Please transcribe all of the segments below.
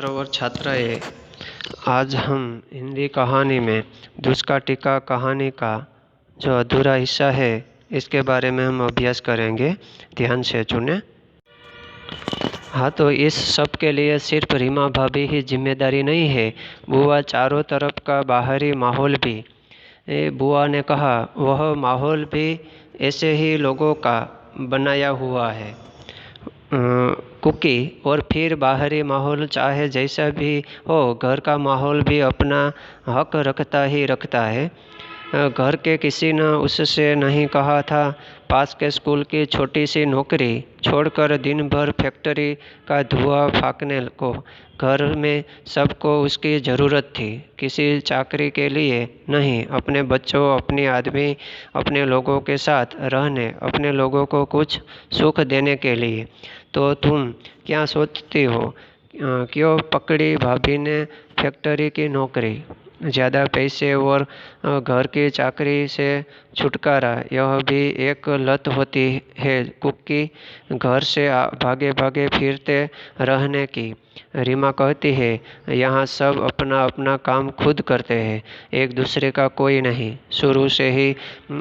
छात्र और छात्राएं, आज हम हिंदी कहानी में दुष्का टीका कहानी का जो अधूरा हिस्सा है इसके बारे में हम अभ्यास करेंगे। ध्यान से सुने। हाँ, तो इस सब के लिए सिर्फ रीमा भाभी ही जिम्मेदारी नहीं है, बुआ चारों तरफ का बाहरी माहौल भी। बुआ ने कहा, वह माहौल भी ऐसे ही लोगों का बनाया हुआ है कुकी। और फिर बाहरी माहौल चाहे जैसा भी हो, घर का माहौल भी अपना हक रखता ही रखता है। घर के किसी ने उससे नहीं कहा था, पास के स्कूल की छोटी सी नौकरी छोड़कर दिन भर फैक्ट्री का धुआं फाँकने को। घर में सबको उसकी ज़रूरत थी, किसी चाकरी के लिए नहीं, अपने बच्चों, अपनी आदमी, अपने लोगों के साथ रहने, अपने लोगों को कुछ सुख देने के लिए। तो तुम क्या सोचती हो, क्यों पकड़ी भाभी ने फैक्ट्री की नौकरी, ज़्यादा पैसे और घर की चाकरी से छुटकारा? यह भी एक लत होती है कुकी, घर से भागे भागे फिरते रहने की। रीमा कहती है, यहाँ सब अपना अपना काम खुद करते हैं, एक दूसरे का कोई नहीं। शुरू से ही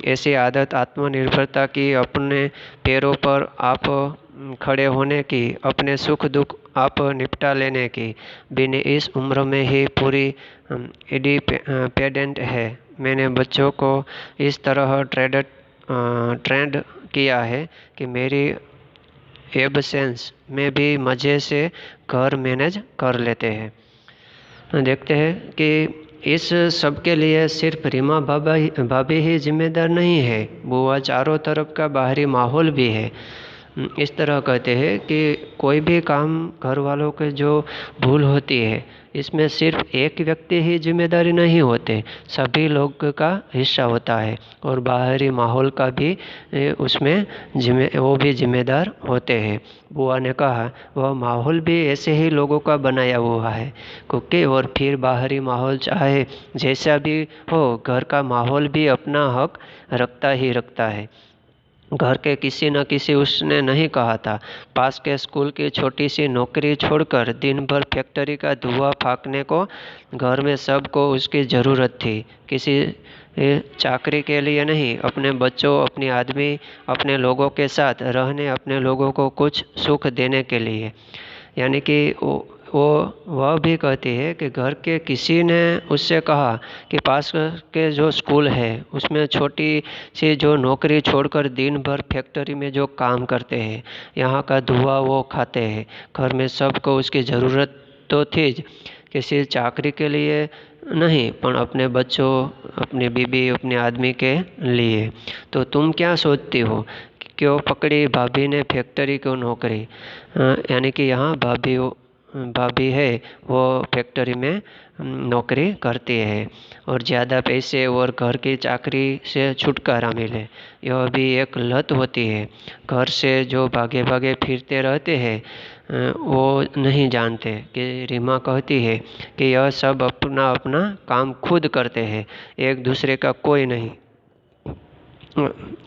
ऐसी आदत आत्मनिर्भरता की, अपने पैरों पर आप खड़े होने की, अपने सुख दुख आप निपटा लेने की। बिन इस उम्र में ही पूरी इंडिपेंडेंट है। मैंने बच्चों को इस तरह ट्रेंड किया है कि मेरी एब्सेंस में भी मज़े से घर मैनेज कर लेते हैं। देखते हैं कि इस सब के लिए सिर्फ रीमा भाभी ही जिम्मेदार नहीं है, बुआ चारों तरफ का बाहरी माहौल भी है। इस तरह कहते हैं कि कोई भी काम घर वालों के जो भूल होती है, इसमें सिर्फ एक व्यक्ति ही जिम्मेदारी नहीं होते, सभी लोग का हिस्सा होता है और बाहरी माहौल का भी उसमें वो भी जिम्मेदार होते हैं। बुआ ने कहा, वह माहौल भी ऐसे ही लोगों का बनाया हुआ है क्योंकि, और फिर बाहरी माहौल चाहे जैसा भी हो, घर का माहौल भी अपना हक रखता ही रखता है। घर के किसी न किसी उसने नहीं कहा था, पास के स्कूल की छोटी सी नौकरी छोड़कर दिन भर फैक्ट्री का धुआं फाँकने को। घर में सबको उसकी ज़रूरत थी, किसी चाकरी के लिए नहीं, अपने बच्चों, अपनी आदमी, अपने लोगों के साथ रहने, अपने लोगों को कुछ सुख देने के लिए। यानी कि वह भी कहती है कि घर के किसी ने उससे कहा कि पास के जो स्कूल है उसमें छोटी सी जो नौकरी छोड़कर दिन भर फैक्ट्री में जो काम करते हैं, यहाँ का धुआं वो खाते हैं। घर में सबको उसकी ज़रूरत तो थी, किसी चाकरी के लिए नहीं, पर अपने बच्चों, अपनी बीबी, अपने आदमी के लिए। तो तुम क्या सोचती हो, क्यों पकड़ी भाभी ने फैक्ट्री को नौकरी? यानी कि यहाँ भाभी है, वो फैक्ट्री में नौकरी करती है और ज़्यादा पैसे और घर की चाकरी से छुटकारा मिले, यह भी एक लत होती है। घर से जो भागे भागे फिरते रहते हैं, वो नहीं जानते कि रीमा कहती है कि यह सब अपना अपना काम खुद करते हैं, एक दूसरे का कोई नहीं।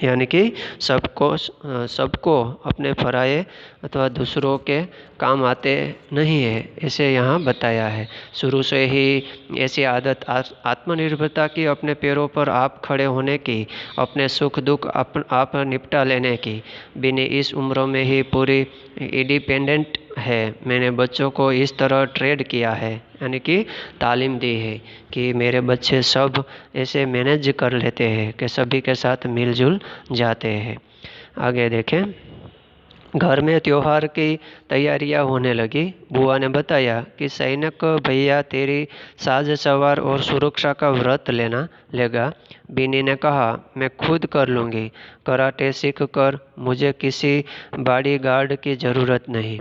यानी कि सबको अपने पराये अथवा दूसरों के काम आते नहीं है, ऐसे यहाँ बताया है। शुरू से ही ऐसी आदत आत्मनिर्भरता की, अपने पैरों पर आप खड़े होने की, अपने सुख दुख आप निपटा लेने की। बिन इस उम्र में ही पूरी इंडिपेंडेंट है। मैंने बच्चों को इस तरह ट्रेड किया है, यानी कि तालीम दी है कि मेरे बच्चे सब ऐसे मैनेज कर लेते हैं कि सभी के साथ मिलजुल जाते हैं। आगे देखें। घर में त्योहार की तैयारियां होने लगी। बुआ ने बताया कि सैनिक भैया तेरी साज सवार और सुरक्षा का व्रत लेगा। बिनी ने कहा, मैं खुद कर लूँगी, कराटे सीख कर, मुझे किसी बॉडीगार्ड की ज़रूरत नहीं।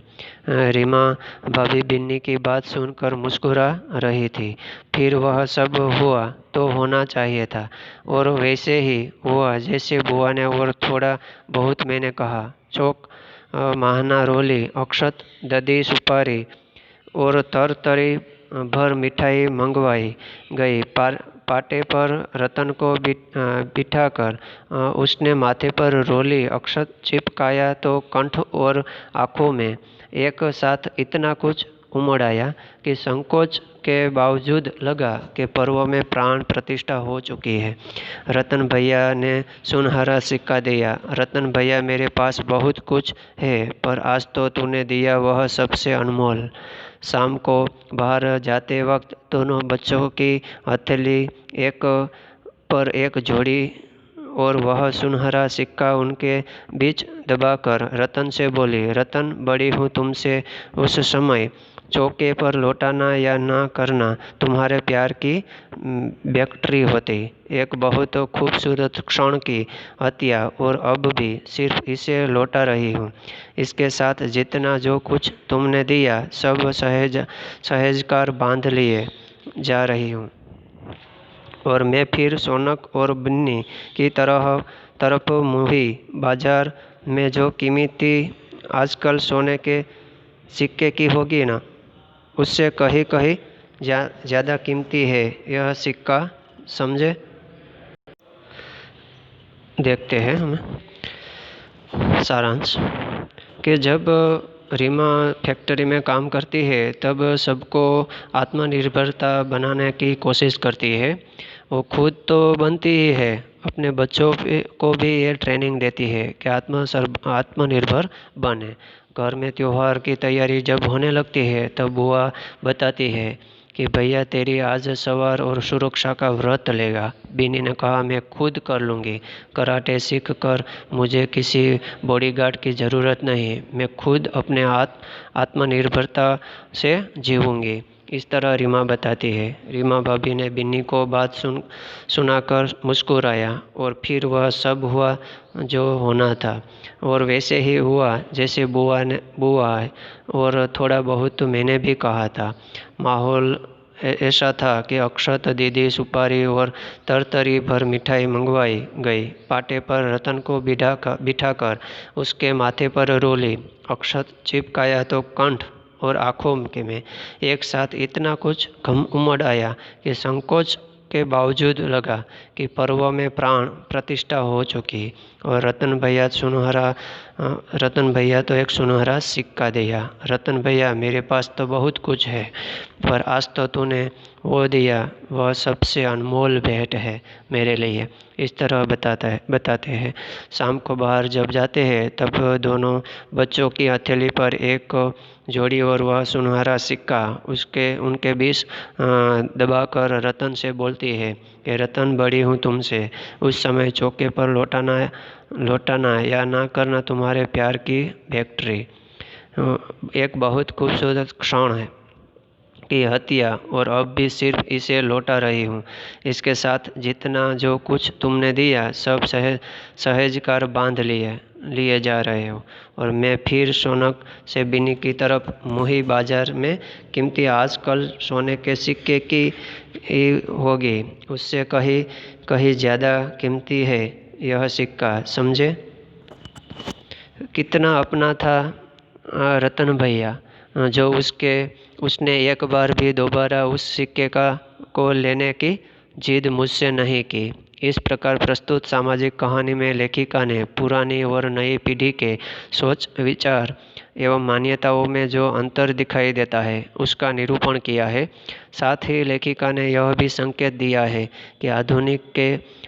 रीमा भाभी बिन्नी की बात सुनकर मुस्कुरा रही थी। फिर वह सब हुआ तो होना चाहिए था और वैसे ही हुआ जैसे बुआ ने और थोड़ा बहुत मैंने कहा। चौक महाना रोली, अक्षत, दधी, सुपारी और तरतरी भर मिठाई मंगवाई गई। पाटे पर रतन को बिठाकर उसने माथे पर रोली अक्षत चिपकाया तो कंठ और आँखों में एक साथ इतना कुछ उमड़ आया कि संकोच के बावजूद लगा कि पर्व में प्राण प्रतिष्ठा हो चुकी है। रतन भैया ने सुनहरा सिक्का दिया। रतन भैया, मेरे पास बहुत कुछ है, पर आज तो तूने दिया वह सबसे अनमोल। शाम को बाहर जाते वक्त दोनों बच्चों की हथेली एक पर एक जोड़ी और वह सुनहरा सिक्का उनके बीच दबाकर रतन से बोली, रतन, बड़ी हूँ तुमसे। उस समय चौके पर लौटाना या ना करना तुम्हारे प्यार की बैटरी होती। एक बहुत खूबसूरत क्षण की हत्या और अब भी सिर्फ इसे लौटा रही हूँ। इसके साथ जितना जो कुछ तुमने दिया सब सहेजकर बांध लिए जा रही हूँ। और मैं फिर सोनक और बिन्नी की तरफ मुही। बाजार में जो कीमती आजकल सोने के सिक्के की होगी ना, उससे कहीं कहीं ज़्यादा कीमती है यह सिक्का, समझे। देखते हैं हमें सारांश कि जब रीमा फैक्ट्री में काम करती है तब सबको आत्मनिर्भरता बनाने की कोशिश करती है। वो खुद तो बनती ही है, अपने बच्चों को भी ये ट्रेनिंग देती है कि आत्मनिर्भर बने। घर में त्योहार की तैयारी जब होने लगती है तब बुआ बताती है कि भैया तेरी आज सवार और सुरक्षा का व्रत लेगा। बिन्नी ने कहा, मैं खुद कर लूँगी। कराटे सीख कर मुझे किसी बॉडीगार्ड की ज़रूरत नहीं, मैं खुद अपने आत्मनिर्भरता से जीऊँगी। इस तरह रीमा बताती है। रीमा भाभी ने बिन्नी को बात सुनाकर मुस्कुराया और फिर वह सब हुआ जो होना था और वैसे ही हुआ जैसे बुआ और थोड़ा बहुत मैंने भी कहा था। माहौल ऐसा था कि अक्षत दीदी सुपारी और तरतरी भर मिठाई मंगवाई गई। पाटे पर रतन को बिठाकर उसके माथे पर रोली। अक्षत चिपकाया तो कंठ और आँखों में एक साथ इतना कुछ घम उमड़ आया कि संकोच के बावजूद लगा कि पर्व में प्राण प्रतिष्ठा हो चुकी। और रतन भैया तो एक सुनहरा सिक्का दिया। रतन भैया, मेरे पास तो बहुत कुछ है, पर आज तो तूने वो दिया वह सबसे अनमोल भेंट है मेरे लिए। इस तरह बताते हैं। शाम को बाहर जब जाते हैं तब दोनों बच्चों की हथेली पर एक जोड़ी और वह सुनहरा सिक्का उनके बीच दबाकर रतन से बोलती है कि रतन, बड़ी हूँ तुमसे। उस समय चौके पर लौटाना या ना करना तुम्हारे प्यार की फैक्ट्री। एक बहुत खूबसूरत क्षण है की हत्या और अब भी सिर्फ इसे लौटा रही हूँ। इसके साथ जितना जो कुछ तुमने दिया सब सहेजकर बांध लिए जा रहे हो। और मैं फिर सोनक से बिन्नी की तरफ मुही। बाजार में कीमती आजकल सोने के सिक्के की होगी, उससे कहीं ज़्यादा कीमती है यह सिक्का, समझे। कितना अपना था रतन भैया, जो उसने एक बार भी दोबारा उस सिक्के को लेने की जिद मुझसे नहीं की। इस प्रकार प्रस्तुत सामाजिक कहानी में लेखिका ने पुरानी और नई पीढ़ी के सोच विचार एवं मान्यताओं में जो अंतर दिखाई देता है उसका निरूपण किया है। साथ ही लेखिका ने यह भी संकेत दिया है कि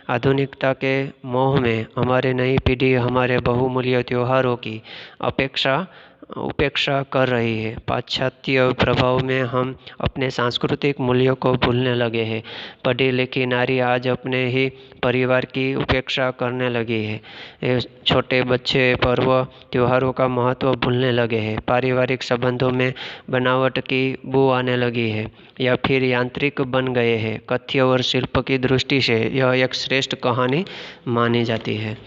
आधुनिकता के मोह में हमारी नई पीढ़ी हमारे बहुमूल्य त्योहारों की उपेक्षा कर रही है। पाश्चात्य प्रभाव में हम अपने सांस्कृतिक मूल्यों को भूलने लगे हैं। पढ़ी लिखी नारी आज अपने ही परिवार की उपेक्षा करने लगी है। छोटे बच्चे पर्व त्योहारों का महत्व भूलने लगे हैं। पारिवारिक संबंधों में बनावट की बू आने लगी है या फिर यांत्रिक बन गए हैं। कथ्य और शिल्प की दृष्टि से यह एक श्रेष्ठ कहानी मानी जाती है।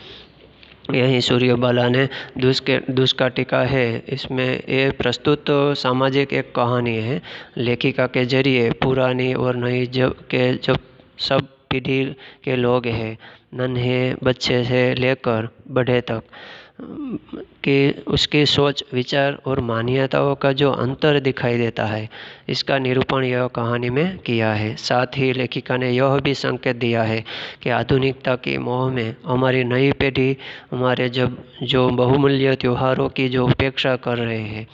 यही सूर्यबाला ने दुष्का टीका है। इसमें ये प्रस्तुत सामाजिक एक कहानी है। लेखिका के जरिए पुरानी और नई जब सब पीढ़ी के लोग हैं, नन्हे बच्चे से लेकर बड़े तक, कि उसकी सोच, विचार और मान्यताओं का जो अंतर दिखाई देता है, इसका निरूपण यह कहानी में किया है। साथ ही लेखिका ने यह भी संकेत दिया है कि आधुनिकता की मोह में हमारी नई पीढ़ी हमारे जो बहुमूल्य त्योहारों की जो उपेक्षा कर रहे हैं,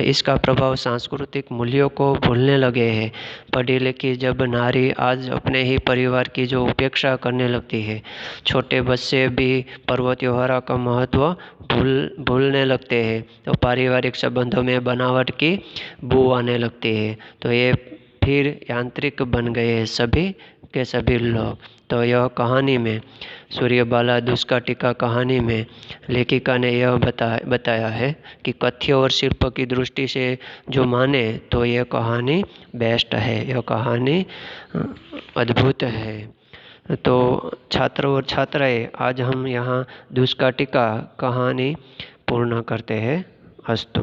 इसका प्रभाव सांस्कृतिक मूल्यों को भूलने लगे हैं। पढ़ी लिखी जब नारी आज अपने ही परिवार की जो उपेक्षा करने लगती है, छोटे बच्चे भी पर्व त्योहारों का महत्व भूलने लगते हैं, तो पारिवारिक संबंधों में बनावट की बू आने लगती है, तो ये फिर यांत्रिक बन गए हैं सभी के सभी लोग। तो यह कहानी में सूर्यबाला दुष्काटिका कहानी में लेखिका ने यह बताया है कि कथ्य और शिल्प की दृष्टि से जो माने तो यह कहानी बेस्ट है, यह कहानी अद्भुत है। तो छात्र और छात्राएं, आज हम यहाँ दुष्काटिका कहानी पूर्ण करते हैं। अस्तु।